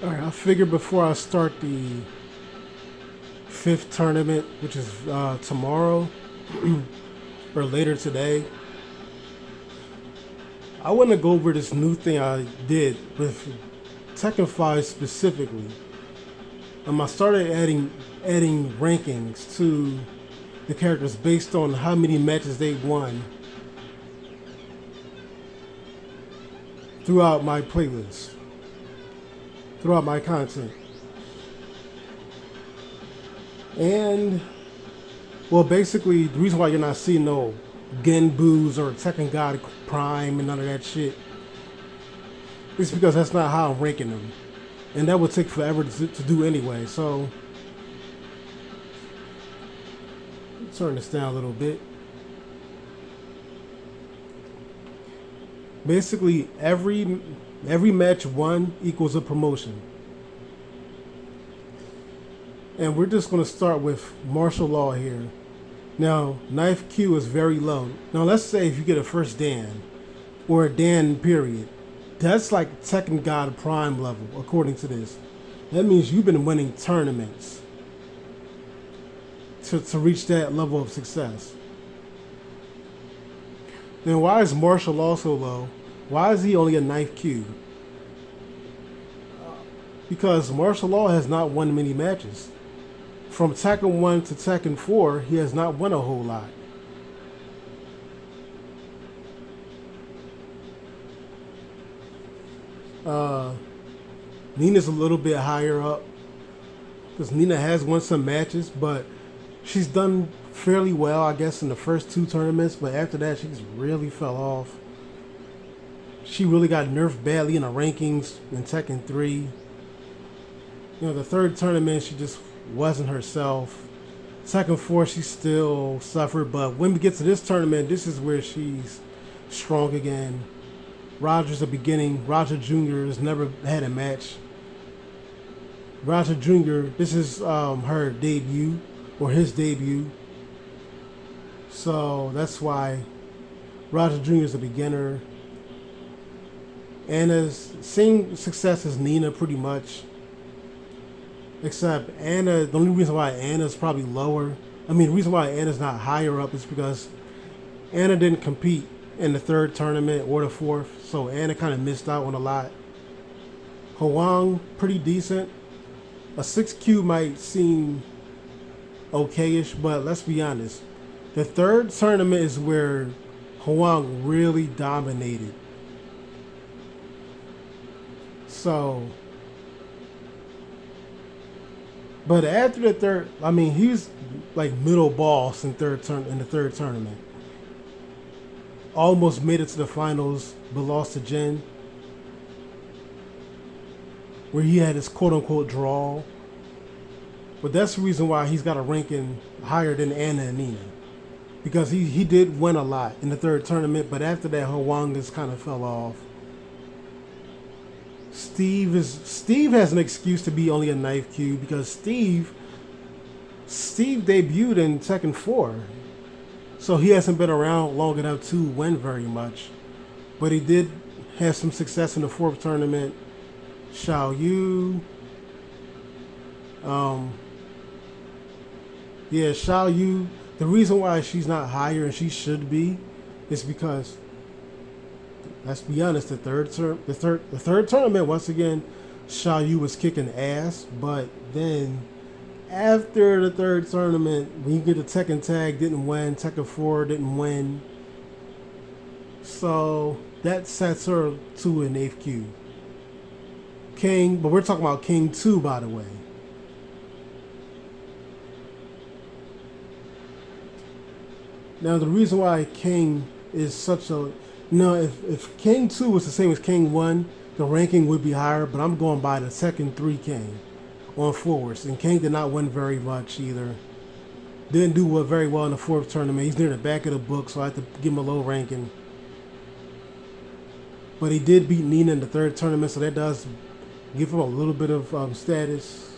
Alright, I figured before I start the fifth tournament, which is tomorrow or later today, I want to go over this new thing I did with Tekken 5 specifically. I started adding rankings to the characters based on how many matches they won throughout my playlist, throughout my content. And well, basically, the reason why you're not seeing no Genbus or Tekken God Prime and none of that shit is because that's not how I'm ranking them, and that would take forever to do anyway. So, turn this down a little bit. Basically, every match won equals a promotion. And we're just going to start with martial law here. Now, knife Q is very low. Now, let's say if you get a first Dan, or a Dan period, that's like Tekken God Prime level, according to this. That means you've been winning tournaments to reach that level of success. Then why is martial law so low? Why is he only a knife Q? Because martial law has not won many matches. From Tekken 1 to Tekken 4, he has not won a whole lot. Nina's a little bit higher up because Nina has won some matches, but she's done fairly well, I guess, in the first two tournaments. But after that, she's really fell off. She really got nerfed badly in the rankings in Tekken 3. You know, the third tournament, she just wasn't herself. Tekken 4, she still suffered, but when we get to this tournament, this is where she's strong again. Roger's the beginning. Roger Jr. has never had a match. Roger Jr., this is her debut, or his debut. So that's why Roger Jr. is a beginner. Anna's same success as Nina, pretty much. Except Anna, the only reason why Anna's probably lower, the reason why Anna's not higher up is because Anna didn't compete in the third tournament or the fourth, so Anna kind of missed out on a lot. Hwang, pretty decent. A 6Q might seem okayish, but let's be honest. The third tournament is where Hwang really dominated. So, but after the third, he was like middle boss in the third tournament. Almost made it to the finals, but lost to Jin, where he had his quote unquote draw. But that's the reason why he's got a ranking higher than Anna and Nina. Because he did win a lot in the third tournament, but after that, Hwang just kind of fell off. Steve has an excuse to be only a knife Q because Steve debuted in Tekken 4. So he hasn't been around long enough to win very much. But he did have some success in the fourth tournament. Xiao Yu. Xiao Yu. The reason why she's not higher and she should be is because, let's be honest, the third tournament, once again, Xiao Yu was kicking ass, but then after the third tournament, when you get the Tekken Tag, didn't win, Tekken 4 didn't win. So that sets her to an 8th Q. King, but we're talking about King 2, by the way. Now the reason why King is such a... No, if King 2 was the same as King 1, the ranking would be higher, but I'm going by the Tekken 3 King on forwards. And King did not win very much either. Didn't do very well in the fourth tournament. He's near the back of the book, so I have to give him a low ranking. But he did beat Nina in the third tournament, so that does give him a little bit of status.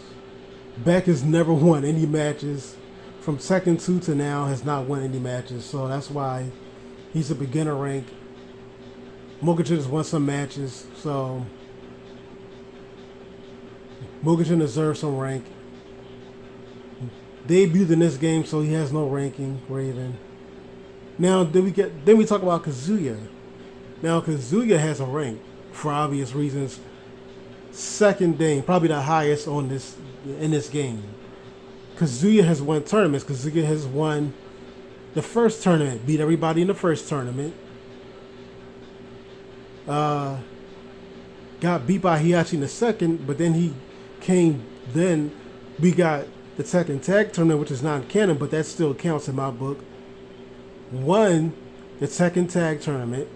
Beck has never won any matches. From Tekken 2 to now, has not won any matches, so that's why he's a beginner rank. Mokachi has won some matches, so Mugen deserves some rank. Debuted in this game, so he has no ranking. Raven. Now, then we talk about Kazuya. Now, Kazuya has a rank for obvious reasons. Second Dane, probably the highest on this in this game. Kazuya has won tournaments. Kazuya has won the first tournament, beat everybody in the first tournament. Got beat by Heihachi in the second, but then he came. Then we got the Tekken Tag Tournament, which is non-canon, but that still counts in my book. Won the Tekken Tag Tournament.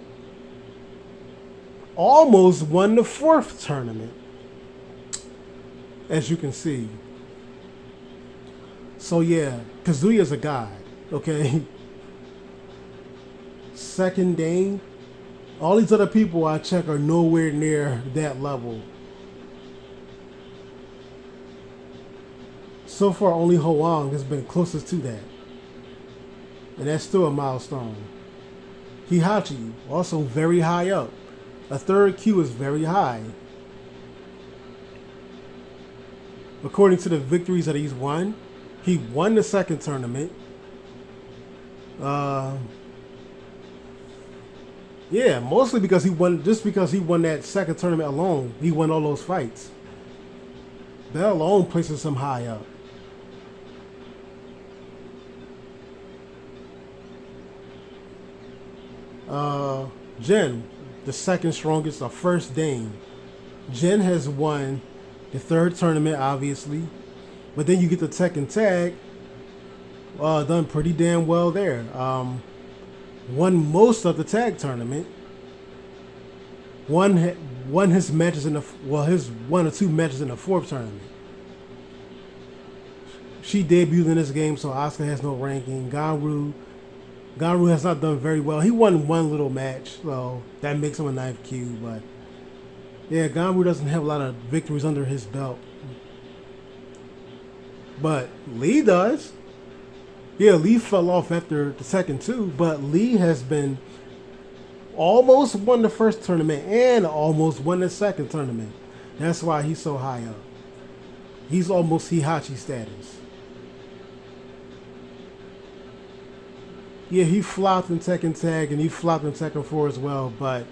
Almost won the fourth tournament, as you can see. So yeah, Kazuya's a god, okay? Second Dane, all these other people I check are nowhere near that level. So far, only Hoang has been closest to that. And that's still a milestone. Heihachi, also very high up. A third Q is very high. According to the victories that he's won, he won the second tournament. Yeah, mostly because he won. Just because he won that second tournament alone, he won all those fights. That alone places him high up. Jin, the second strongest, the first Dane. Jin has won the third tournament, obviously. But then you get the Tekken Tag. Done pretty damn well there. Won most of the tag tournament. Won his matches in his 1 or 2 matches in the fourth tournament. She debuted in this game, so Asuka has no ranking. Ganru has not done very well. He won one little match, so that makes him a 9th Q. But yeah, Ganru doesn't have a lot of victories under his belt. But Lee does. Yeah, Lee fell off after the second two, but Lee has been almost won the first tournament and almost won the second tournament. That's why he's so high up. He's almost Heihachi status. Yeah, he flopped in Tekken Tag and he flopped in Tekken 4 as well, but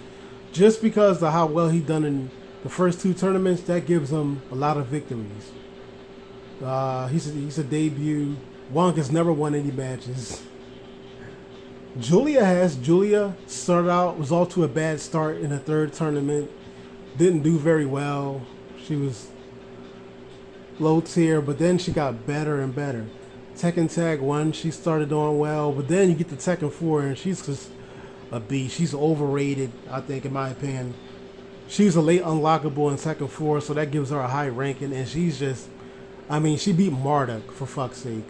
just because of how well he done in the first 2 tournaments, that gives him a lot of victories. He's a debut. Wonk has never won any matches. Julia has. Julia started out, was off to a bad start in the third tournament. Didn't do very well. She was low tier, but then she got better and better. Tekken Tag 1, she started doing well, but then you get to Tekken 4 and she's just a beast. She's overrated, I think, in my opinion. She's a late unlockable in Tekken 4, so that gives her a high ranking, and she's just, I mean, she beat Marduk, for fuck's sake.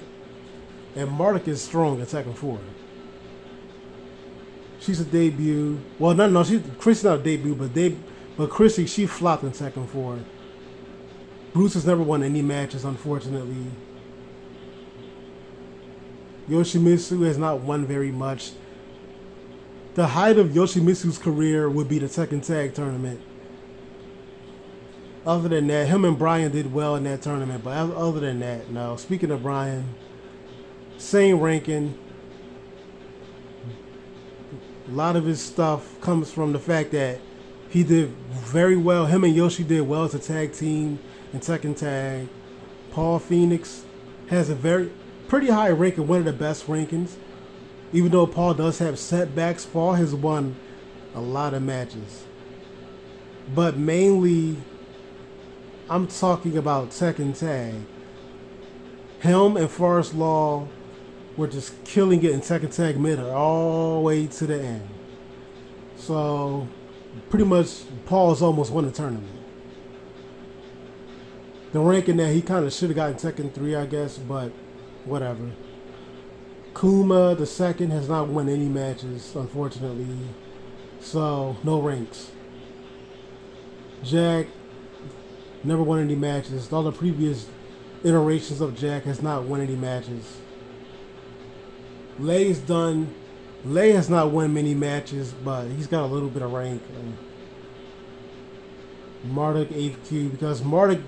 And Marduk is strong in Tekken 4. She's a debut. Well, no, Chrissy's not a debut, but Chrissy, she flopped in Tekken 4. Bruce has never won any matches, unfortunately. Yoshimitsu has not won very much. The height of Yoshimitsu's career would be the Tekken Tag Tournament. Other than that, him and Brian did well in that tournament, but other than that, no. Speaking of Brian, same ranking. A lot of his stuff comes from the fact that he did very well. Him and Yoshi did well as a tag team in Tekken Tag. Paul Phoenix has a pretty high ranking, one of the best rankings. Even though Paul does have setbacks, Paul has won a lot of matches. But mainly, I'm talking about Tekken Tag. Him and Forrest Law were just killing it in Tekken Tag Mid all the way to the end. So, pretty much, Paul's almost won the tournament. The ranking that he kind of should have gotten Tekken 3, I guess, but whatever. Kuma, the second, has not won any matches, unfortunately. So, no ranks. Jack never won any matches. All the previous iterations of Jack has not won any matches. Lei has not won many matches, but he's got a little bit of rank. Marduk 8th Q, because Marduk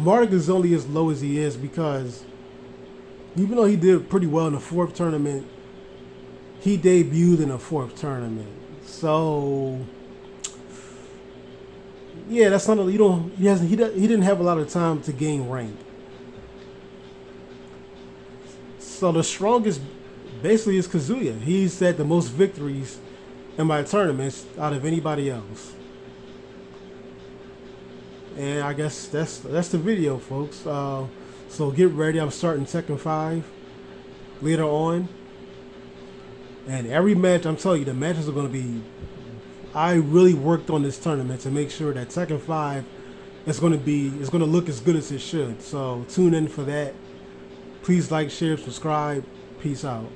Marduk is only as low as he is because even though he did pretty well in the fourth tournament, he debuted in the fourth tournament. So yeah, that's not a, you don't he didn't have a lot of time to gain rank. So the strongest basically is Kazuya. He's had the most victories in my tournaments out of anybody else. And I guess that's the video, folks. So get ready. I'm starting Tekken 5 later on. And every match, I'm telling you, the matches are going to be... I really worked on this tournament to make sure that Tekken 5 is going to look as good as it should. So tune in for that. Please like, share, subscribe. Peace out.